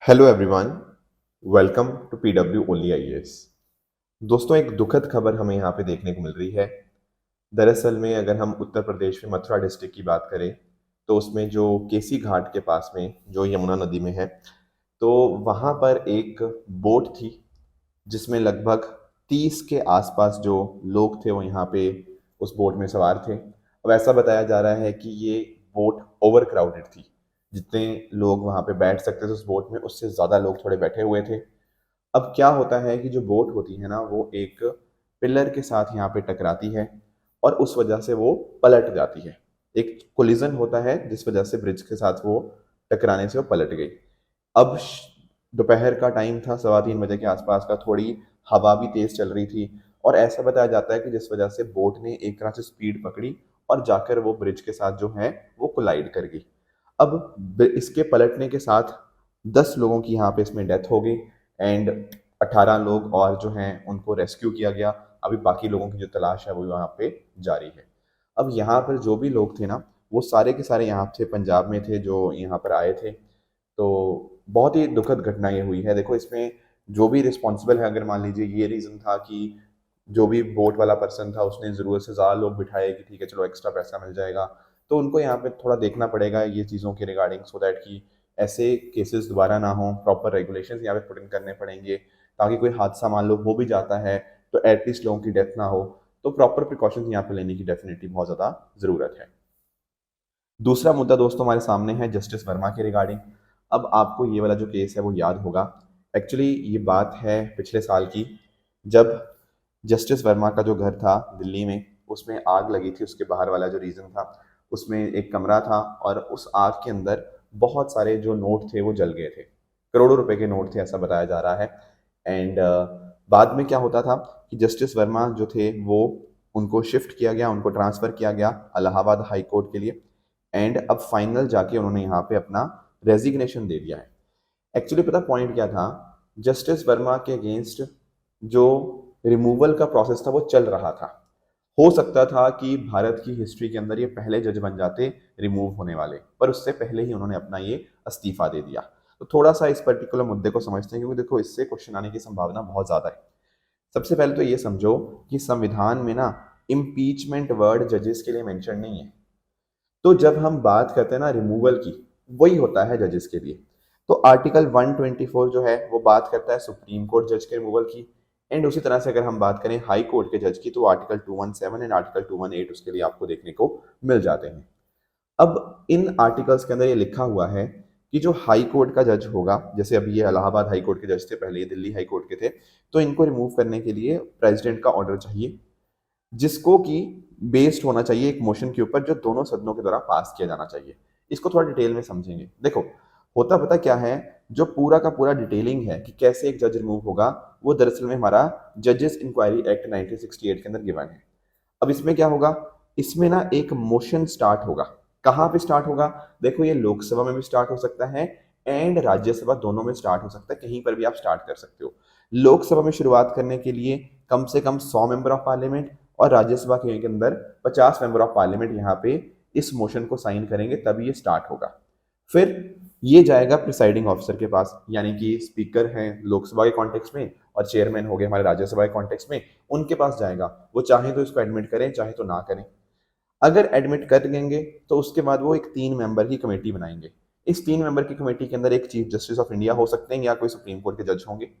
Hello everyone, welcome to PW only IAS. दोस्तों, एक दुखद खबर हमें यहाँ पे देखने को मिल रही है। दरअसल में अगर हम उत्तर प्रदेश में मथुरा डिस्ट्रिक्ट की बात करें तो उसमें जो केसी घाट के पास में जो यमुना नदी में है, तो वहाँ पर एक बोट थी जिसमें लगभग 30 के आसपास जो लोग थे वो यहाँ पे उस बोट में सवार थे। अब ऐसा बताया जा रहा है कि ये बोट ओवर क्राउडेड थी। जितने लोग वहाँ पे बैठ सकते थे उस बोट में, उससे ज़्यादा लोग थोड़े बैठे हुए थे। अब क्या होता है कि जो बोट होती है ना, वो एक पिलर के साथ यहाँ पे टकराती है और उस वजह से वो पलट जाती है। एक कोलिजन होता है जिस वजह से ब्रिज के साथ वो टकराने से वो पलट गई। अब दोपहर का टाइम था, 3:15 बजे के आसपास का, थोड़ी हवा भी तेज चल रही थी और ऐसा बताया जाता है कि जिस वजह से बोट ने एक तरह से स्पीड पकड़ी और जाकर वो ब्रिज के साथ जो है वो कोलाइड कर गई। अब इसके पलटने के साथ 10 लोगों की यहाँ पे इसमें डेथ हो गई एंड 18 लोग और जो हैं उनको रेस्क्यू किया गया। अभी बाकी लोगों की जो तलाश है वो यहाँ पे जारी है। अब यहाँ पर जो भी लोग थे ना, वो सारे के सारे यहाँ थे, पंजाब में थे, जो यहाँ पर आए थे। तो बहुत ही दुखद घटना ये हुई है। देखो, इसमें जो भी रिस्पॉन्सिबल है, अगर मान लीजिए ये रीज़न था कि जो भी बोट वाला पर्सन था उसने ज़रूरत से ज़्यादा लोग बिठाए कि ठीक है चलो एक्स्ट्रा पैसा मिल जाएगा, तो उनको यहाँ पे थोड़ा देखना पड़ेगा ये चीज़ों के रिगार्डिंग, सो दैट कि ऐसे केसेस दोबारा ना हो। प्रॉपर रेगुलेशंस यहाँ पे पुट इन करने पड़ेंगे ताकि कोई हादसा मान लो हो भी जाता है तो एटलीस्ट लोगों की डेथ ना हो। तो प्रॉपर प्रिकॉशंस यहाँ पे लेने की डेफिनेटली बहुत ज़्यादा ज़रूरत है। दूसरा मुद्दा दोस्तों हमारे सामने है जस्टिस वर्मा के रिगार्डिंग। अब आपको ये वाला जो केस है वो याद होगा। एक्चुअली ये बात है पिछले साल की, जब जस्टिस वर्मा का जो घर था दिल्ली में, उसमें आग लगी थी। उसके बाहर वाला जो रीजन था उसमें एक कमरा था और उस आग के अंदर बहुत सारे जो नोट थे वो जल गए थे। करोड़ों रुपए के नोट थे ऐसा बताया जा रहा है। एंड बाद में क्या होता था कि जस्टिस वर्मा जो थे वो उनको शिफ्ट किया गया, उनको ट्रांसफ़र किया गया इलाहाबाद हाई कोर्ट के लिए। एंड अब फाइनल जाके उन्होंने यहाँ पे अपना रेजिग्नेशन दे दिया है। एक्चुअली पता पॉइंट क्या था, जस्टिस वर्मा के अगेंस्ट जो रिमूवल का प्रोसेस था वो चल रहा था। हो सकता था कि भारत की हिस्ट्री के अंदर ये पहले जज बन जाते रिमूव होने वाले, पर उससे पहले ही उन्होंने अपना ये इस्तीफा दे दिया। तो थोड़ा सा इस पर्टिकुलर मुद्दे को समझते हैं, क्योंकि देखो इससे क्वेश्चन आने की संभावना बहुत ज्यादा है। सबसे पहले तो ये समझो कि संविधान में ना इम्पीचमेंट वर्ड जजेस के लिए मेंशन नहीं है। तो जब हम बात करते हैं ना रिमूवल की, वही होता है जजेस के लिए। तो आर्टिकल 124 जो है वो बात करता है सुप्रीम कोर्ट जज के रिमूवल की। एंड उसी तरह से अगर हम बात करें हाई कोर्ट के जज की, तो आर्टिकल 217 एंड आर्टिकल 218 उसके लिए आपको देखने को मिल जाते हैं। अब इन आर्टिकल्स के अंदर ये लिखा हुआ है कि जो हाई कोर्ट का जज होगा, जैसे अभी ये इलाहाबाद हाई कोर्ट के जज थे, पहले ये दिल्ली हाई कोर्ट के थे, तो इनको रिमूव करने के लिए प्रेसिडेंट का ऑर्डर चाहिए, जिसको कि बेस्ड होना चाहिए एक मोशन के ऊपर जो दोनों सदनों के द्वारा पास किया जाना चाहिए। इसको थोड़ा डिटेल में समझेंगे। देखो, होता पता क्या है, जो पूरा का पूरा डिटेलिंग है कि कैसे एक जज रिमूव होगा, वो दरअसल में हमारा जजेस इंक्वायरी एक्ट 1968 के अंदर गिवन है। अब इसमें क्या होगा, इसमें ना एक मोशन स्टार्ट होगा। कहाँ पे स्टार्ट होगा? देखो, ये लोकसभा में भी स्टार्ट हो सकता है एंड राज्यसभा, दोनों में स्टार्ट हो सकता है। कहीं पर भी आप स्टार्ट कर सकते हो। लोकसभा में शुरुआत करने के लिए कम से कम 100 मेंबर ऑफ पार्लियामेंट और राज्यसभा के अंदर 50 मेंबर ऑफ पार्लियामेंट यहाँ पे इस मोशन को साइन करेंगे, तभी ये स्टार्ट होगा। फिर ये जाएगा प्रिसाइडिंग ऑफिसर के पास, यानी कि स्पीकर हैं लोकसभा के कॉन्टेक्स्ट में और चेयरमैन हो गए हमारे राज्यसभा के कॉन्टेक्स्ट में, उनके पास जाएगा। वो चाहे तो इसको एडमिट करें, चाहे तो ना करें। अगर एडमिट कर देंगे तो उसके बाद वो एक 3 मेंबर की कमेटी बनाएंगे। इस 3 मेंबर की कमेटी के अंदर एक चीफ जस्टिस ऑफ इंडिया हो सकते हैं या कोई सुप्रीम कोर्ट के जज होंगे,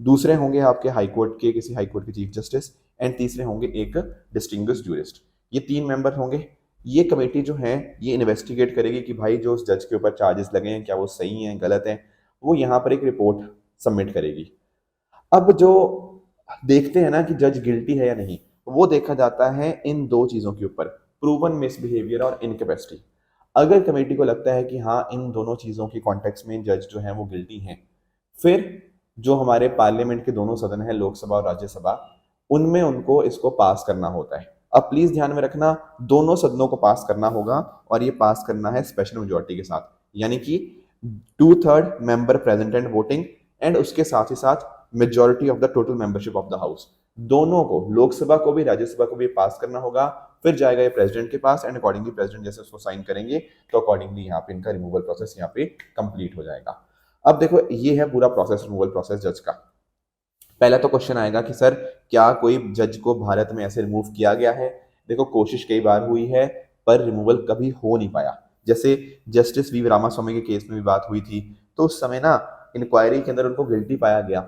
दूसरे होंगे आपके हाई कोर्ट के किसी हाई कोर्ट के चीफ जस्टिस, एंड तीसरे होंगे एक डिस्टिंग्विश्ड जूरिस्ट। ये 3 मेंबर होंगे। ये कमेटी जो है ये इन्वेस्टिगेट करेगी कि भाई जो उस जज के ऊपर चार्जेस लगे हैं क्या वो सही हैं गलत हैं। वो यहाँ पर एक रिपोर्ट सबमिट करेगी। अब जो देखते हैं ना कि जज गिल्टी है या नहीं, वो देखा जाता है इन दो चीजों के ऊपर, प्रूवन मिसबिहेवियर और इनकेपेसिटी। अगर कमेटी को लगता है कि हाँ इन दोनों चीजों के कॉन्टेक्स्ट में जज जो है वो गिल्टी हैं, फिर जो हमारे पार्लियामेंट के दोनों सदन है लोकसभा और राज्यसभा, उनमें उनको इसको पास करना होता है। अब प्लीज ध्यान में रखना, दोनों सदनों को पास करना होगा और ये पास करना है स्पेशल मेजोरिटी के साथ, यानी कि 2/3 member present and voting, and उसके साथ ही साथ majority of the total membership of the house. दोनों को, लोकसभा को भी राज्यसभा को भी पास करना होगा। फिर जाएगा ये प्रेसिडेंट के पास एंड अकॉर्डिंगली प्रेसिडेंट जैसे उसको साइन करेंगे तो अकॉर्डिंगली यहाँ पे इनका रिमूवल प्रोसेस यहाँ पे कंप्लीट हो जाएगा। अब देखो ये है पूरा प्रोसेस, रिमूवल प्रोसेस जज का। पहला तो क्वेश्चन आएगा कि सर क्या कोई जज को भारत में ऐसे रिमूव किया गया है? देखो कोशिश कई बार हुई है पर रिमूवल कभी हो नहीं पाया। जैसे जस्टिस वी रामास्वामी के केस में भी बात हुई थी, तो उस समय ना इंक्वायरी के अंदर उनको गिल्टी पाया गया,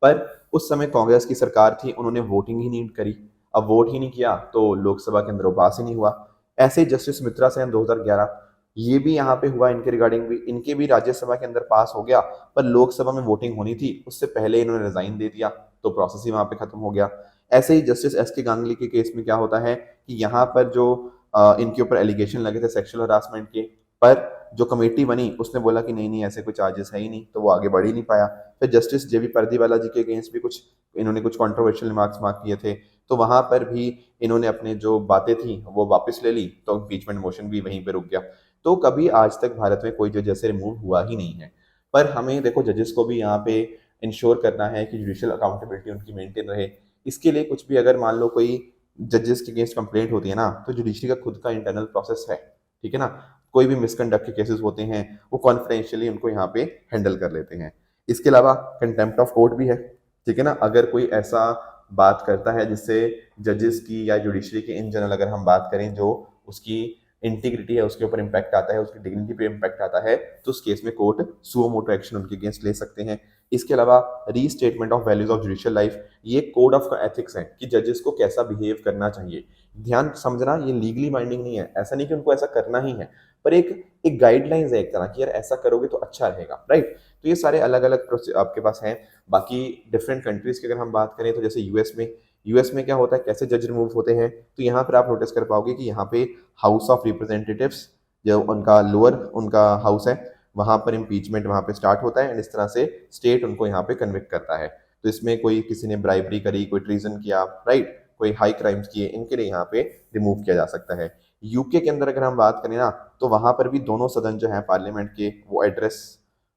पर उस समय कांग्रेस की सरकार थी, उन्होंने वोटिंग ही नहीं करी। अब वोट ही नहीं किया तो लोकसभा के अंदर वो पास ही नहीं हुआ। ऐसे ही जस्टिस मित्रा सेन 2011, ये भी यहाँ पे हुआ, इनके रिगार्डिंग भी, इनके भी राज्यसभा के अंदर पास हो गया, पर लोकसभा में वोटिंग होनी थी, उससे पहले इन्होंने रिजाइन दे दिया, तो प्रोसेस ही वहां पे खत्म हो गया। ऐसे ही जस्टिस एस के गांगुली के केस में क्या होता है कि यहाँ पर जो इनके ऊपर एलिगेशन लगे थे सेक्सुअल हरासमेंट के, पर जो कमेटी बनी उसने बोला कि नहीं नहीं ऐसे कोई चार्जेस है ही नहीं, तो वो आगे बढ़ ही नहीं पाया। फिर जस्टिस जेबी परदीवाला जी के अगेंस्ट भी कुछ इन्होंने कुछ कॉन्ट्रोवर्शियल रिमार्क्स मार्क किए थे, तो वहां पर भी इन्होंने अपने जो बातें थी वो वापस ले ली, तो इम्पीचमेंट मोशन भी वहीं पे रुक गया। तो कभी आज तक भारत में कोई जज ऐसे रिमूव हुआ ही नहीं है। पर हमें देखो जजेस को भी यहाँ पे इंश्योर करना है कि जुडिशियल अकाउंटेबिलिटी उनकी मेंटेन रहे। इसके लिए कुछ भी अगर मान लो कोई जजेस के अगेंस्ट कंप्लेंट होती है ना, तो जुडिशरी का खुद का इंटरनल प्रोसेस है, ठीक है ना। कोई भी मिसकंडक्ट के केसेस होते हैं वो कॉन्फिडेंशियली उनको यहाँ पे हैंडल कर लेते हैं। इसके अलावा कंटेम्प्ट ऑफ कोर्ट भी है, ठीक है ना। अगर कोई ऐसा बात करता है जिससे जजेस की या जुडिशरी की इन जनरल अगर हम बात करें जो उसकी इंटीग्रिटी है उसके ऊपर इम्पैक्ट आता है, उसकी डिग्निटी पे इम्पैक्ट आता है, तो उस केस में कोर्ट सुओ मोटो एक्शन उनके अगेंस्ट ले सकते हैं। इसके अलावा restatement of values of judicial life, ये कोड ऑफ एथिक्स है कि जजेस को कैसा बिहेव करना चाहिए। ध्यान समझना, ये लीगली बाइंडिंग नहीं है, ऐसा नहीं कि उनको ऐसा करना ही है, पर एक एक गाइडलाइंस है एक तरह की, यार ऐसा करोगे तो अच्छा रहेगा, राइट। तो ये सारे अलग अलग आपके पास हैं। बाकी डिफरेंट कंट्रीज की अगर हम बात करें तो जैसे यूएस में क्या होता है, कैसे जज रिमूव होते हैं, तो यहाँ पर आप नोटिस कर पाओगे कि यहाँ पे हाउस ऑफ रिप्रेजेंटेटिव्स, जो उनका लोअर उनका हाउस है, वहां पर इम्पीचमेंट वहां पे स्टार्ट होता है, एंड इस तरह से स्टेट उनको यहाँ पे कन्विक्ट करता है। तो इसमें कोई किसी ने ब्राइबरी करी, कोई ट्रीजन किया, राइट, कोई हाई क्राइम्स किए, इनके लिए यहाँ पे रिमूव किया जा सकता है। यूके के अंदर अगर हम बात करें ना, तो वहां पर भी दोनों सदन जो है पार्लियामेंट के वो एड्रेस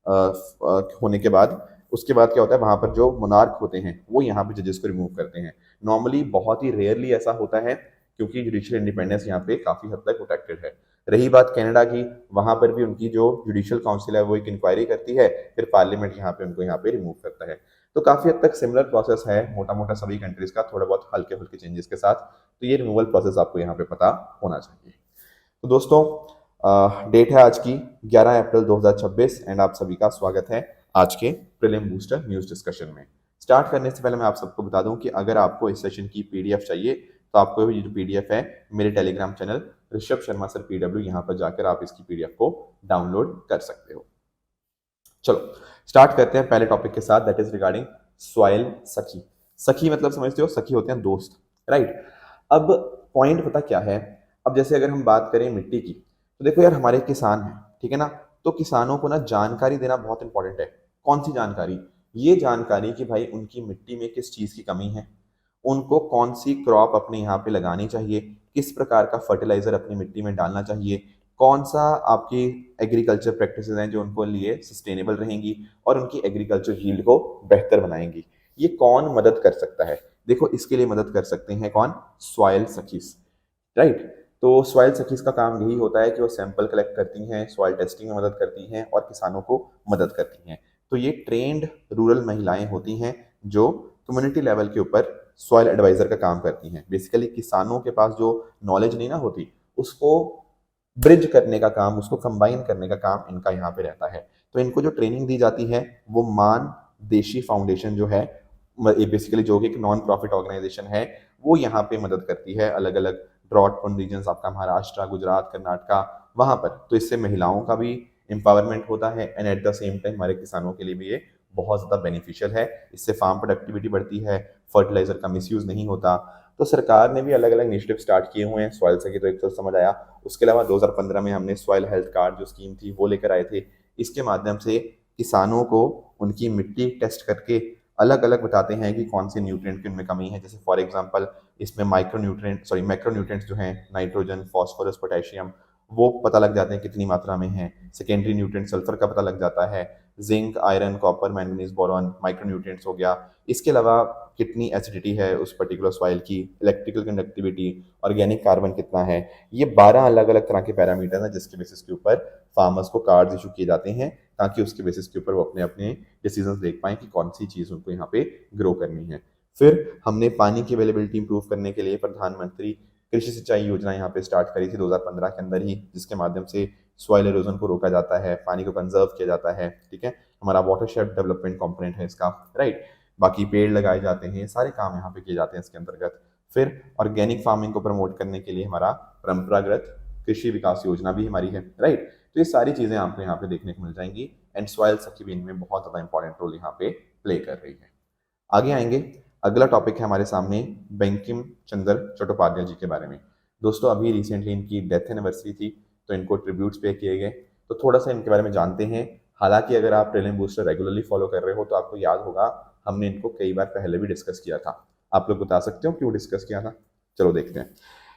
होने के बाद, उसके बाद क्या होता है, वहां पर जो मोनार्क होते हैं वो यहाँ पे जजेस को रिमूव करते हैं। नॉर्मली बहुत ही रेयरली ऐसा होता है, क्योंकि जुडिशियल इंडिपेंडेंस यहाँ पे काफी हद तक प्रोटेक्टेड है। रही बात कनाडा की, वहां पर भी उनकी जो जुडिशियल काउंसिल है वो एक इंक्वायरी करती है, फिर पार्लियामेंट यहाँ पे उनको यहाँ पे रिमूव करता है। तो काफी हद तक सिमिलर प्रोसेस है मोटा मोटा सभी कंट्रीज का, थोड़ा बहुत हल्के फुल्के चेंजेस के साथ। तो ये रिमूवल प्रोसेस आपको यहाँ पे पता होना चाहिए। तो दोस्तों डेट है आज की 11 अप्रैल 2026, एंड आप सभी का स्वागत है आज के प्रीलिम बूस्टर न्यूज डिस्कशन में। स्टार्ट करने से पहले मैं आप सबको बता दूं कि अगर आपको इस सेशन की पीडीएफ चाहिए तो आपको ये जो पीडीएफ है मेरे Telegram channel Rishabh Sharma sir PW, यहाँ पर जाकर आप इसकी पीडीएफ को डाउनलोड कर सकते हो। चलो स्टार्ट करते हैं पहले टॉपिक के साथ, दैट इज रिगार्डिंग सॉइल सखी। सखी मतलब समझते हो, सखी होते हैं दोस्त, राइट। अब पॉइंट पता क्या है, अब जैसे अगर हम बात करें मिट्टी की, तो देखो यार हमारे किसान हैं, ठीक है ना, तो किसानों को ना जानकारी देना बहुत इंपॉर्टेंट है। कौन सी जानकारी? ये जानकारी कि भाई उनकी मिट्टी में किस चीज की कमी है, उनको कौन सी क्रॉप अपने यहाँ पे लगानी चाहिए, किस प्रकार का फर्टिलाइजर अपनी मिट्टी में डालना चाहिए, कौन सा आपकी एग्रीकल्चर प्रैक्टिसेस हैं जो उनको लिए सस्टेनेबल रहेंगी और उनकी एग्रीकल्चर यील्ड को बेहतर बनाएंगी। ये कौन मदद कर सकता है? देखो इसके लिए मदद कर सकते हैं कौन? सॉइल सखीज, राइट। तो सॉइल सखीज का काम यही होता है कि वो सैंपल कलेक्ट करती हैं, सॉइल टेस्टिंग में मदद करती हैं और किसानों को मदद करती हैं। तो ये ट्रेंड रूरल महिलाएं होती हैं जो कम्युनिटी लेवल के ऊपर सॉइल एडवाइजर का काम करती हैं। बेसिकली किसानों के पास जो नॉलेज नहीं ना होती, उसको ब्रिज करने का काम, उसको कंबाइन करने का काम इनका यहाँ पे रहता है। तो इनको जो ट्रेनिंग दी जाती है वो मान देशी फाउंडेशन जो है, बेसिकली जो कि एक नॉन प्रॉफिट ऑर्गेनाइजेशन है, वो यहाँ पे मदद करती है अलग अलग ड्रॉट प्रोन रीजन्स, आपका महाराष्ट्र, गुजरात, कर्नाटका, वहां पर। तो इससे महिलाओं का भी एम्पावरमेंट होता है, and at the same time हमारे किसानों के लिए भी ये बहुत ज़्यादा बेनिफिशियल है। इससे फार्म प्रोडक्टिविटी बढ़ती है, फर्टिलाइजर का मिसयूज नहीं होता। तो सरकार ने भी अलग अलग इनिशिएटिव स्टार्ट किए हुए हैं सॉइल से, तो एक तो समझ आया। उसके अलावा 2015 में हमने सॉइल हेल्थ कार्ड जो स्कीम थी वो लेकर आए थे। इसके माध्यम से किसानों को उनकी मिट्टी टेस्ट करके अलग अलग बताते हैं कि कौन से न्यूट्रिएंट की उनमें कमी है। जैसे फॉर एग्जांपल इसमें मैक्रोन्यूट्रिएंट्स जो हैं, नाइट्रोजन, फास्फोरस, पोटेशियम, वो पता लग जाते हैं कितनी मात्रा में है। सेकेंडरी न्यूट्रिएंट सल्फर का पता लग जाता है, zinc, iron, copper, manganese, boron micronutrients हो गया। इसके अलावा कितनी एसिडिटी है उस पर्टिकुलर सॉइल की, इलेक्ट्रिकल कंडक्टिविटी, ऑर्गेनिक कार्बन कितना है। ये 12 अलग अलग तरह के पैरामीटर हैं जिसके बेसिस के ऊपर फार्मर्स को कार्ड इशू किए जाते हैं, ताकि उसके बेसिस के ऊपर वो अपने अपने डिसीजंस देख पाएँ कि कौन सी चीज़ उनको यहाँ पे ग्रो करनी है। फिर हमने पानी की अवेलेबिलिटी इंप्रूव करने के लिए प्रधानमंत्री कृषि सिंचाई योजना यहाँ पे स्टार्ट करी थी 2015 के अंदर ही, जिसके माध्यम से सॉइल एरोजन को रोका जाता है, पानी को कंजर्व किया जाता है, ठीक है। हमारा वाटरशेड डेवलपमेंट कंपोनेंट है इसका, राइट। बाकी पेड़ लगाए जाते हैं, सारे काम यहाँ पे किए जाते हैं इसके अंतर्गत। फिर ऑर्गेनिक फार्मिंग को प्रमोट करने के लिए हमारा परंपरागत कृषि विकास योजना भी हमारी है, राइट। तो ये सारी चीजें आपको यहाँ पे देखने को मिल जाएंगी एंड सॉइल की भी इनमें बहुत ज्यादा इंपॉर्टेंट रोल यहाँ पे प्ले कर रही है। आगे आएंगे, अगला टॉपिक है हमारे सामने बंकिम चंद्र चट्टोपाध्याय जी के बारे में। दोस्तों अभी रिसेंटली इनकी डेथ एनिवर्सरी थी, तो इनको ट्रिब्यूट्स पे किए गए, तो थोड़ा सा इनके बारे में जानते हैं। हालांकि अगर आप प्रीलिम बूस्टर रेगुलरली फॉलो कर रहे हो तो आपको याद होगा हमने इनको कई बार पहले भी डिस्कस किया था। आप लोग बता सकते हो क्यों डिस्कस किया था? चलो देखते हैं।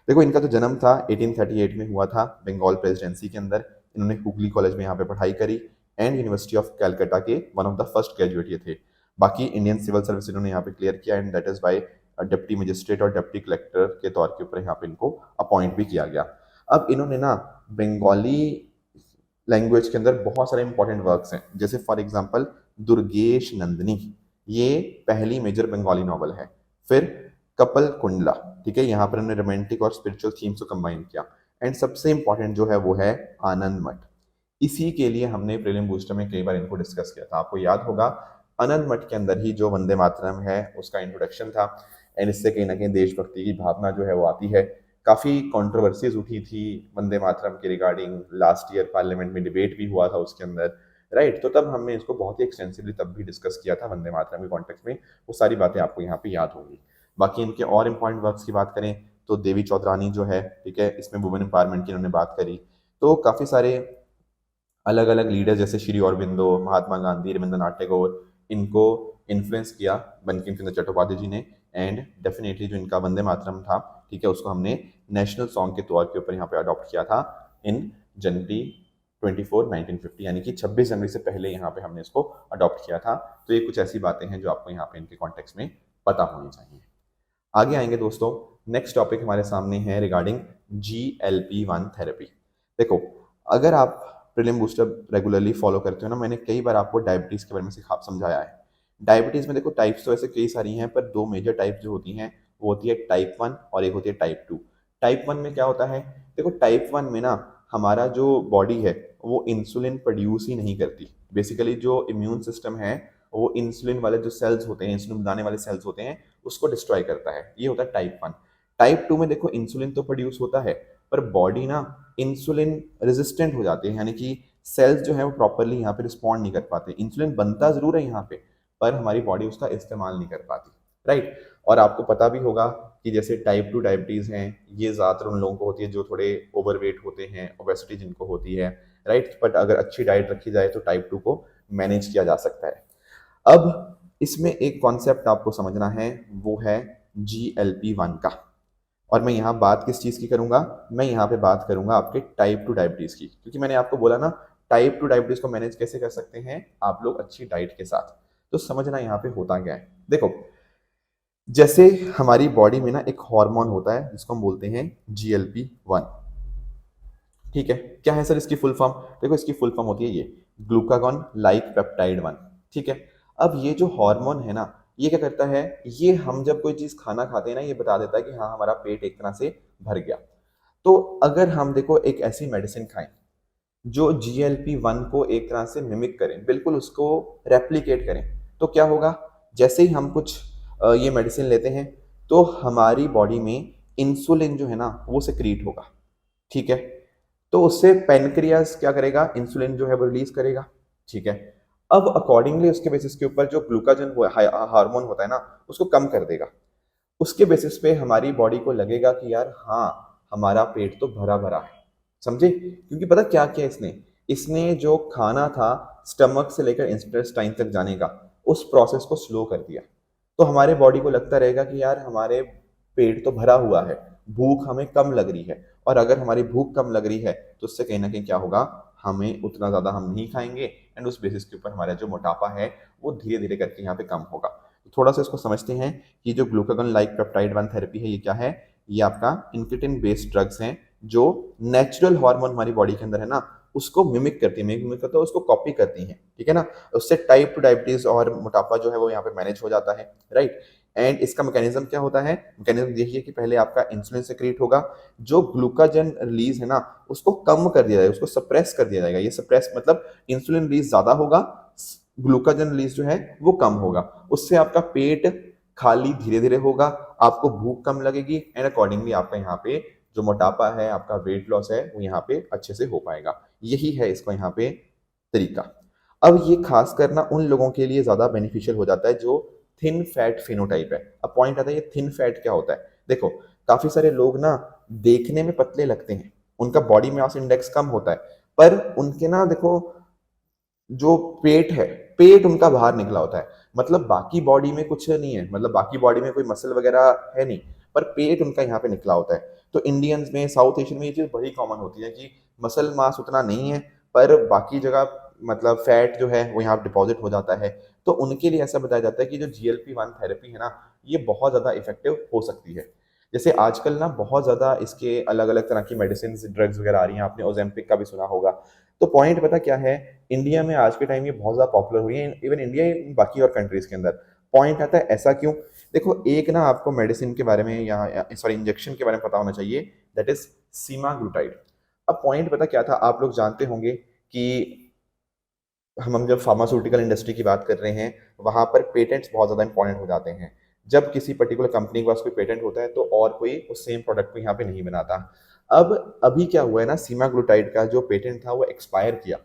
देखो इनका तो जन्म था 1838 में हुआ था बंगाल प्रेसिडेंसी के अंदर। इन्होंने हुगली कॉलेज में यहाँ पे पढ़ाई करी एंड यूनिवर्सिटी ऑफ कैलकाटा के one of the first graduate ये थे। बाकी इंडियन सिविल सर्विस इन्होंने यहाँ पे क्लियर किया and that is by deputy magistrate और डिप्टी कलेक्टर के तौर के ऊपर यहाँ पे इनको अपॉइंट भी किया गया। अब इन्होंने ना बंगाली लैंग्वेज के अंदर बहुत सारे इंपॉर्टेंट वर्क्स हैं, जैसे फॉर एग्जांपल दुर्गेश नंदिनी, ये पहली मेजर बंगाली नॉवल है। फिर कपल कुंडला, ठीक है, यहाँ पर उन्होंने रोमांटिक और स्पिरिचुअल थीम्स को कंबाइन किया। एंड सबसे इंपॉर्टेंट जो है वो है आनंद मठ। इसी के लिए हमने प्रीलिम बूस्टर में कई बार इनको डिस्कस किया था, आपको याद होगा। आनंद मठ के अंदर ही जो वंदे मातरम है उसका इंट्रोडक्शन था एंड इससे कहीं ना कहीं देशभक्ति की भावना जो है वो आती है। काफी कंट्रोवर्सीज उठी थी वंदे मातरम के रिगार्डिंग, लास्ट ईयर पार्लियामेंट में डिबेट भी हुआ था उसके अंदर, राइट। तो तब हमने इसको बहुत ही एक्सटेंसिवली तब भी डिस्कस किया था वंदे मातरम के कॉन्टेक्स्ट में, वो सारी बातें आपको यहाँ पे याद होंगी। बाकी इनके और इम्पॉर्टेंट वर्क्स की बात करें तो देवी चौधरानी जो है, ठीक है, इसमें वुमेन एम्पावरमेंट की इन्होंने बात करी। तो काफी सारे अलग अलग लीडर जैसे श्री अरबिंदो, महात्मा गांधी, रविंद्रनाथ टैगोर, इनको इन्फ्लुएंस किया बंकिम चंद्र चट्टोपाध्याय जी ने। एंड डेफिनेटली जो इनका वंदे मातरम था, ठीक है, उसको हमने नेशनल सॉन्ग के तौर के ऊपर यहाँ पे अडॉप्ट किया था इन जनवरी 24 1950, यानी कि 26 जनवरी से पहले यहाँ पे हमने इसको अडॉप्ट किया था। तो ये कुछ ऐसी बातें हैं जो आपको यहाँ पे इनके कॉन्टेक्स्ट में पता होनी चाहिए। आगे आएंगे दोस्तों, नेक्स्ट टॉपिक हमारे सामने है रिगार्डिंग GLP-1 थेरेपी। देखो अगर आप प्रीलिम बूस्टर रेगुलरली फॉलो करते हो ना, मैंने कई बार आपको डायबिटीज के बारे में सिखा समझाया है। डायबिटीज में देखो टाइप्स तो ऐसे कई सारी हैं, पर दो मेजर टाइप्स जो होती हैं वो होती है टाइप 1 और एक होती है टाइप 2। टाइप 1 में क्या होता है? देखो टाइप 1 में ना हमारा जो बॉडी है वो इंसुलिन प्रोड्यूस ही नहीं करती। बेसिकली जो इम्यून सिस्टम है वो इंसुलिन वाले जो सेल्स होते हैं, इंसुलिन बनाने वाले सेल्स होते हैं, उसको डिस्ट्रॉय करता है। ये होता है टाइप 1। टाइप 2 में देखो इंसुलिन तो प्रोड्यूस होता है पर बॉडी ना इंसुलिन रेजिस्टेंट हो जाते हैं, यानी कि सेल्स जो है वो प्रॉपरली यहाँ पे रिस्पॉन्ड नहीं कर पाते। इंसुलिन बनता जरूर है यहाँ पे पर हमारी बॉडी उसका इस्तेमाल नहीं कर पाती, राइट। और आपको पता भी होगा कि जैसे टाइप 2 डायबिटीज हैं ये ज़्यादातर उन लोगों को होती है जो थोड़े ओवरवेट होते हैं, ओबेसिटी जिनको होती है, राइट। बट अगर अच्छी डाइट रखी जाए तो टाइप 2 को मैनेज किया जा सकता है। अब इसमें एक कॉन्सेप्ट आपको समझना है, वो है GLP-1 का। और मैं यहाँ बात किस चीज़ की करूँगा? मैं यहाँ पे बात करूँगा आपके टाइप 2 डायबिटीज़ की, क्योंकि मैंने आपको बोला ना टाइप 2 डायबिटीज़ को मैनेज कैसे कर सकते हैं आप लोग अच्छी डाइट के साथ। तो समझना यहाँ पे होता क्या है। देखो जैसे हमारी बॉडी में ना एक हार्मोन होता है जिसको हम बोलते हैं GLP-1, ठीक है। क्या है सर इसकी फुल फॉर्म? देखो इसकी फुल फॉर्म होती है ये ग्लूकागॉन लाइक पेप्टाइड 1, ठीक है। अब ये जो हार्मोन है ना ये क्या करता है, ये हम जब कोई चीज खाना खाते हैं ना ये बता देता है कि हाँ हमारा पेट एक तरह से भर गया। तो अगर हम देखो एक ऐसी मेडिसिन खाएं जो GLP-1 को एक तरह से मिमिक करें, बिल्कुल उसको रेप्लिकेट करें, तो क्या होगा? जैसे ही हम कुछ ये मेडिसिन लेते हैं तो हमारी बॉडी में इंसुलिन जो है ना वो सिक्रीट होगा, ठीक है। तो उससे पेनक्रियास क्या करेगा? इंसुलिन जो है वो रिलीज करेगा, ठीक है। अब अकॉर्डिंगली उसके बेसिस के ऊपर जो ग्लूकागन हार्मोन होता है ना उसको कम कर देगा। उसके बेसिस पे हमारी बॉडी को लगेगा कि यार हाँ हमारा पेट तो भरा भरा है, समझे? क्योंकि पता क्या किया इसने, इसने जो खाना था स्टमक से लेकर इंटेस्टाइन तक जाने का उस प्रोसेस को स्लो कर दिया। तो हमारे बॉडी को लगता रहेगा कि यार हमारे पेट तो भरा हुआ है, भूख हमें कम लग रही है। और अगर हमारी भूख कम लग रही है तो उससे कहीं ना कहीं क्या होगा, हमें उतना ज़्यादा हम नहीं खाएंगे एंड उस बेसिस के ऊपर हमारा जो मोटापा है वो धीरे धीरे करके यहाँ पे कम होगा। तो थोड़ा सा इसको समझते हैं कि जो ग्लूकागॉन लाइक पेप्टाइड 1 थेरेपी है ये क्या है। ये आपका इंक्रेटिन बेस्ड ड्रग्स हैं जो नेचुरल हार्मोन हमारी बॉडी के अंदर है ना उसको मिमिक करती है, मिमिक करते हैं, उसको कॉपी करती हैं, ठीक है ना। उससे टाइप 2 डायबिटीज और मोटापा जो है वो यहाँ पे मैनेज हो जाता है, राइट। एंड इसका मैकेनिज्म क्या होता है, मैकेनिज्म यही है कि पहले आपका इंसुलिन सेक्रेट होगा, जो ग्लूकाजन रिलीज है ना उसको कम कर दिया जाएगा, उसको सप्रेस कर दिया जाएगा। ये सप्रेस मतलब इंसुलिन रिलीज ज्यादा होगा, ग्लूकाजन रिलीज जो है वो कम होगा। उससे आपका पेट खाली धीरे धीरे होगा, आपको भूख कम लगेगी, एंड अकॉर्डिंगली आपका यहाँ पे जो मोटापा है, आपका वेट लॉस है, वो यहाँ पे अच्छे से हो पाएगा। यही है इसका यहाँ पे तरीका। अब ये खास करना उन लोगों के लिए ज्यादा बेनिफिशियल हो जाता है जो थिन फैट फिनोटाइप है। अब पॉइंट आता है ये थिन फैट क्या होता है। देखो काफी सारे लोग ना देखने में पतले लगते हैं, उनका बॉडी मास इंडेक्स कम होता है, पर उनके ना देखो जो पेट है, पेट उनका बाहर निकला होता है, मतलब बाकी बॉडी में कुछ नहीं है, मतलब बाकी बॉडी में कोई मसल वगैरह है नहीं, पर पेट उनका यहाँ पे निकला होता है। तो इंडियंस में, साउथ एशियन में ये चीज़ बड़ी कॉमन होती है कि मसल मास उतना नहीं है, पर बाकी जगह मतलब फैट जो है वो यहाँ डिपॉजिट हो जाता है। तो उनके लिए ऐसा बताया जाता है कि जो GLP-1 थेरेपी है ना, ये बहुत ज़्यादा इफेक्टिव हो सकती है। जैसे आजकल ना बहुत ज़्यादा इसके अलग अलग तरह की मेडिसिन ड्रग्स वगैरह आ रही हैं, आपने ओजेम्पिक का भी सुना होगा। तो पॉइंट पता क्या है, इंडिया में आज के टाइम ये बहुत ज़्यादा पॉपुलर हुई है, इवन इंडिया बाकी और कंट्रीज के अंदर। पॉइंट आता है ऐसा क्यों। देखो एक ना आपको मेडिसिन के बारे में यहाँ सॉरी इंजेक्शन के बारे में पता होना चाहिए, दैट इज सीमाग्लूटाइड। अब पॉइंट पता क्या था, आप लोग जानते होंगे कि हम जब फार्मास्यूटिकल इंडस्ट्री की बात कर रहे हैं, वहां पर पेटेंट्स बहुत ज़्यादा इंपॉर्टेंट हो जाते हैं। जब किसी पर्टिकुलर कंपनी के पास कोई पेटेंट होता है तो और कोई उस सेम प्रोडक्ट को यहाँ पे नहीं बनाता। अब अभी क्या हुआ है ना, सीमाग्लूटाइड का जो पेटेंट था वो एक्सपायर किया।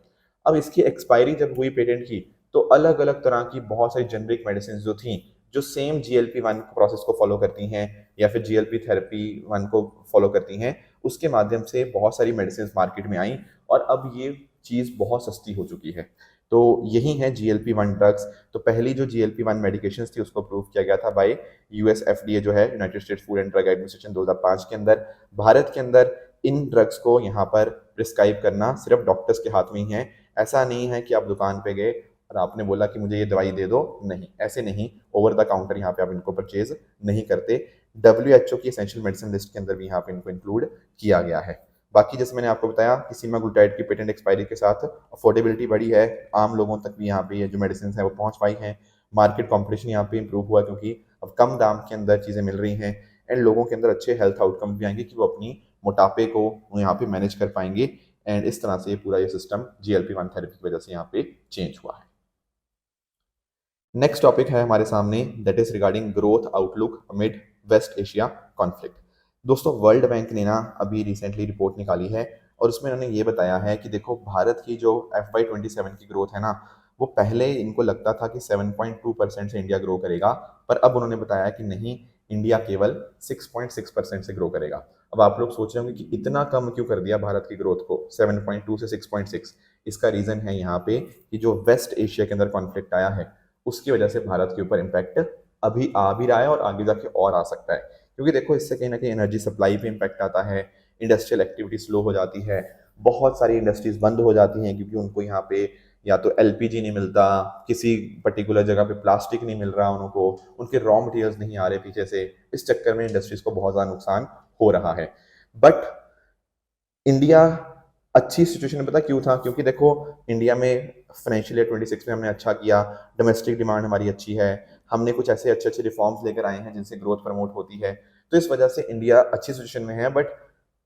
अब इसकी एक्सपायरी जब हुई पेटेंट की, तो अलग अलग तरह की बहुत सारी जेनरिक मेडिसिन जो थी, जो सेम GLP-1 प्रोसेस को फॉलो करती हैं या फिर GLP थेरेपी 1 को फॉलो करती हैं, उसके माध्यम से बहुत सारी मेडिसिन मार्केट में आई, और अब ये चीज़ बहुत सस्ती हो चुकी है। तो यही है GLP-1 ड्रग्स। तो पहली जो GLP-1 मेडिकेशन थी उसको अप्रूव किया गया था बाय US FDA जो है, United states food and drug administration, 2005 के अंदर। भारत के अंदर इन ड्रग्स को यहाँ पर प्रिस्क्राइब करना सिर्फ डॉक्टर्स के हाथ में ही है। ऐसा नहीं है कि आप दुकान पे गए और आपने बोला कि मुझे ये दवाई दे दो, नहीं, ऐसे नहीं। ओवर द काउंटर यहाँ पे आप इनको परचेज नहीं करते। WHO की एसेंशियल मेडिसिन लिस्ट के अंदर भी यहाँ पे इनको इंक्लूड किया गया है। बाकी जैसे मैंने आपको बताया कि सीमाग्लूटाइड की पेटेंट एक्सपायरी के साथ अफोर्डेबिलिटी बढ़ी है, आम लोगों तक भी यहाँ पे ये जो मेडिसिन है वो पहुँच पाई हैं। मार्केट कॉम्पिटिशन यहाँ पे इंप्रूव हुआ क्योंकि अब कम दाम के अंदर चीज़ें मिल रही हैं, एंड लोगों के अंदर अच्छे हेल्थ आउटकम भी आएंगे कि वो अपनी मोटापे को वो यहाँ पे मैनेज कर पाएंगे। एंड इस तरह से ये पूरा ये सिस्टम GLP-1 थेरेपी की वजह से यहाँ पे चेंज हुआ है। नेक्स्ट टॉपिक है हमारे सामने, that is regarding growth outlook amid West Asia conflict. दोस्तों वर्ल्ड बैंक ने ना अभी रिसेंटली रिपोर्ट निकाली है, और उसमें उन्होंने ये बताया है कि देखो भारत की जो FY27 की ग्रोथ है ना, वो पहले इनको लगता था कि 7.2% से इंडिया ग्रो करेगा, पर अब उन्होंने बताया कि नहीं, इंडिया केवल 6.6% से ग्रो करेगा। अब आप लोग सोच रहे होंगे कि इतना कम क्यों कर दिया भारत की ग्रोथ को 7.2 से 6.6। इसका रीजन है यहाँ पे कि जो वेस्ट एशिया के अंदर कॉन्फ्लिक्ट आया है, उसकी वजह से भारत के ऊपर इम्पैक्ट अभी आ भी रहा है और आगे जाके और आ सकता है। क्योंकि देखो इससे कहीं ना कहीं एनर्जी सप्लाई पे इम्पैक्ट आता है, इंडस्ट्रियल एक्टिविटी स्लो हो जाती है, बहुत सारी इंडस्ट्रीज बंद हो जाती हैं क्योंकि उनको यहाँ पे या तो LPG नहीं मिलता, किसी पर्टिकुलर जगह पे प्लास्टिक नहीं मिल रहा उनको, उनके रॉ मटेरियल्स नहीं आ रहे पीछे से, इस चक्कर में इंडस्ट्रीज को बहुत ज़्यादा नुकसान हो रहा है। बट इंडिया अच्छी सिचुएशन में पता क्यों था, क्योंकि देखो इंडिया में फाइनेंशियल ईयर 26 में हमने अच्छा किया, डोमेस्टिक डिमांड हमारी अच्छी है, हमने कुछ ऐसे अच्छे अच्छे रिफॉर्म्स लेकर आए हैं जिनसे ग्रोथ प्रमोट होती है, तो इस वजह से इंडिया अच्छी सिचुएशन में है। बट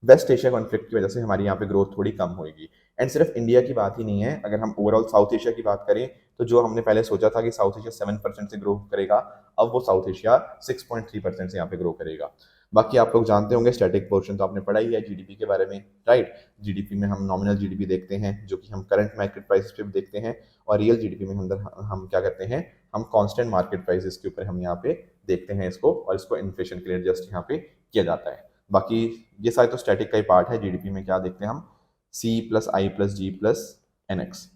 वेस्ट एशिया कॉन्फ्लिक्ट की वजह से हमारी यहाँ पे ग्रोथ थोड़ी कम होगी। एंड सिर्फ इंडिया की बात ही नहीं है, अगर हम ओवरऑल साउथ एशिया की बात करें, तो जो हमने पहले सोचा था कि साउथ एशिया 7% से ग्रो करेगा, अब वो साउथ एशिया 6.3% से यहाँ पे ग्रो करेगा। बाकी आप लोग जानते होंगे स्टैटिक पोर्शन तो आपने पढ़ा ही है GDP के बारे में, राइट। GDP में हम नॉमिनल GDP देखते हैं जो कि हम करंट मार्केट प्राइस पे भी देखते हैं, और रियल GDP में हम क्या करते हैं, हम कांस्टेंट मार्केट प्राइसेस के ऊपर हम यहाँ पे देखते हैं इसको, और इसको इन्फ्लेशन के लिए एडजस्ट यहाँ पे किया जाता है। बाकी ये सारे तो स्टैटिक का ही पार्ट है। GDP में क्या देखते हैं हम, C+I+G+NX,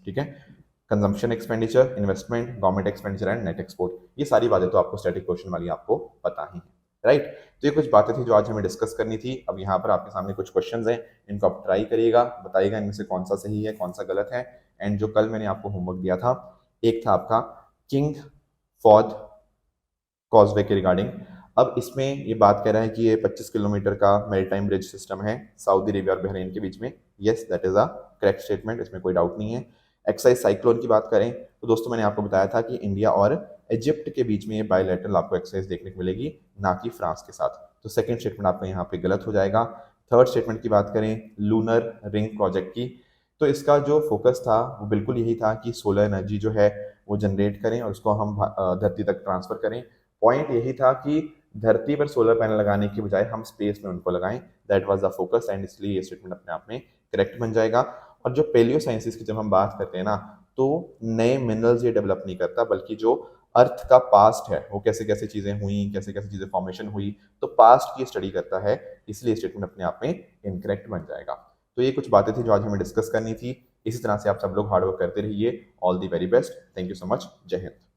ठीक है। Consumption expenditure, investment, government expenditure and net export, ये सारी बातें तो आपको स्टैटिक क्वेश्चन वाली आपको पता ही है, राइट। तो ये कुछ बातें थी जो आज हमें डिस्कस करनी थी। अब यहाँ पर आपके सामने कुछ क्वेश्चंस हैं, इनको आप ट्राई करिएगा, बताइएगा इनमें से कौन सा सही है कौन सा गलत है। एंड जो कल मैंने आपको होमवर्क दिया था, एक था आपका किंग फॉद कॉजवे के रिगार्डिंग। अब इसमें ये बात कर रहा है कि ये 25 किलोमीटर का मैरीटाइम ब्रिज सिस्टम है सऊदी अरेबिया और बहरीन के बीच में, yes, that is a correct statement, इसमें कोई डाउट नहीं है। एक्साइज साइक्लोन की बात करें तो दोस्तों मैंने आपको बताया था कि इंडिया और इजिप्ट के बीच में ये बायलैटरल आपको एक्साइज देखने को मिलेगी, ना कि फ्रांस के साथ। तो सेकंड स्टेटमेंट आपका यहाँ पे गलत हो जाएगा। थर्ड स्टेटमेंट की बात करें लूनर रिंग प्रोजेक्ट की, तो इसका जो फोकस था वो बिल्कुल यही था कि सोलर एनर्जी जो है वो जनरेट करें और उसको हम धरती तक ट्रांसफर करें। पॉइंट यही था कि धरती पर सोलर पैनल लगाने की बजाय हम स्पेस में उनको लगाएं, that was the focus, and इसलिए ये स्टेटमेंट अपने आप में करेक्ट बन जाएगा। और जो पेलियो साइंसिस की जब हम बात करते हैं ना, तो नए मिनरल्स ये डेवलप नहीं करता, बल्कि जो अर्थ का पास्ट है वो कैसे कैसे चीजें हुई, कैसे कैसे चीजें फॉर्मेशन हुई, तो पास्ट की स्टडी करता है, इसलिए स्टेटमेंट अपने आप में इनकरेक्ट बन जाएगा। तो ये कुछ बातें थी जो आज हमें डिस्कस करनी थी। इसी तरह से आप सब लोग हार्डवर्क करते रहिए। All the very best. Thank you so much. जय हिंद।